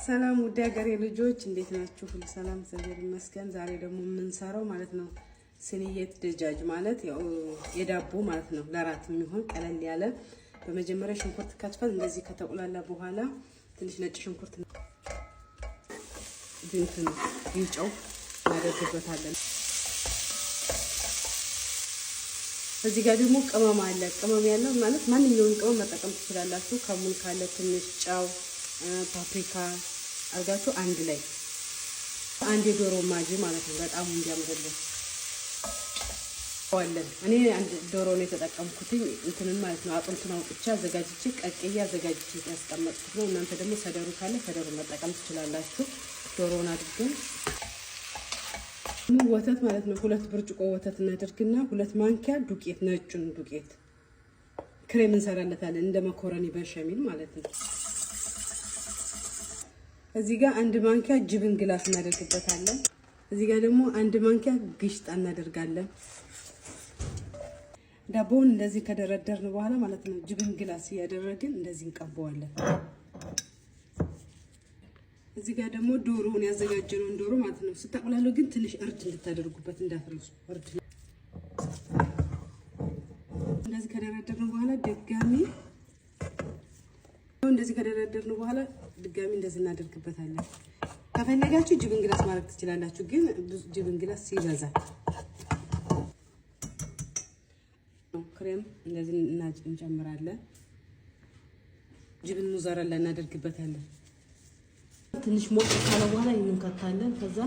ሰላም ውድ ሀገሬ ልጆች እንዴት ናችሁ? ሁሉ ሰላም እግዚአብሔር ይመስገን። ዛሬ ደግሞ የምንሰራው ማለት ነው ስንየት ደጃጅ ማለት ያው የዳቦ ማለት ነው። ለራት የሚሆን ቀለል ያለ በመጀመሪያ ሽንኩርት ከትፈን እንደዚህ ከተቆላላ በኋላ ትንሽ ነጭ ሽንኩርት ድንትን ይጨው እናደርግበታለን። እዚህ ጋር ደግሞ ቅመም አለ። ቅመም ያለው ማለት ማንኛውንም ቅመም መጠቀም ትችላላችሁ። ከሙን ካለ ትንሽ ጨው ፓፕሪካ አርጋችሁ አንድ ላይ አንድ የዶሮ ማጂ ማለት ነው። በጣም እንዲያምርልን ዋለን እኔ አንድ ዶሮ ነው የተጠቀምኩት እንትንን ማለት ነው። አጥንቱን አውጥቼ አዘጋጅቼ ቀቅዬ አዘጋጅቼ ያስቀመጥኩት ነው። እናንተ ደግሞ ሰደሩ ካለ ሰደሩ መጠቀም ትችላላችሁ። ዶሮውን አድርገን ወተት ማለት ነው 2 ብርጭቆ ወተት እናደርግና 2 ማንኪያ ዱቄት ነጩን ዱቄት ክሬም እንሰራለታለን እንደ መኮረኒ በሸሚል ማለት ነው። እዚህ ጋር 1 ማንኪያ ጅብን ግላስ እናደርግበታለን። እዚህ ጋር ደግሞ 1 ማንኪያ ግሽጣ እናደርጋለን። ዳቦውን እንደዚህ ከደረደርን በኋላ ማለት ነው ጅብን ግላስ ያደረግን እንደዚህ እንቀባዋለን። እዚህ ጋር ደግሞ ዶሮውን ያዘጋጀነውን ዶሮ ማለት ነው ስታቆላሉ ግን ትንሽ እርድ እንድታደርጉበት እንዳትረሱ። እርድ እንደዚህ ከደረደርን በኋላ ድጋሚ እንደዚህ እናደርግበታለን። ከፈለጋችሁ ጅብን ግላስ ማድረግ ትችላላችሁ፣ ግን ጅብን ግላስ ይበዛል። ክሬም እንደዚህ እንጨምራለን። ጅብን ሙዘረላ እናደርግበታለን። ትንሽ ሞቅ ካለ በኋላ እንከታለን። ከዛ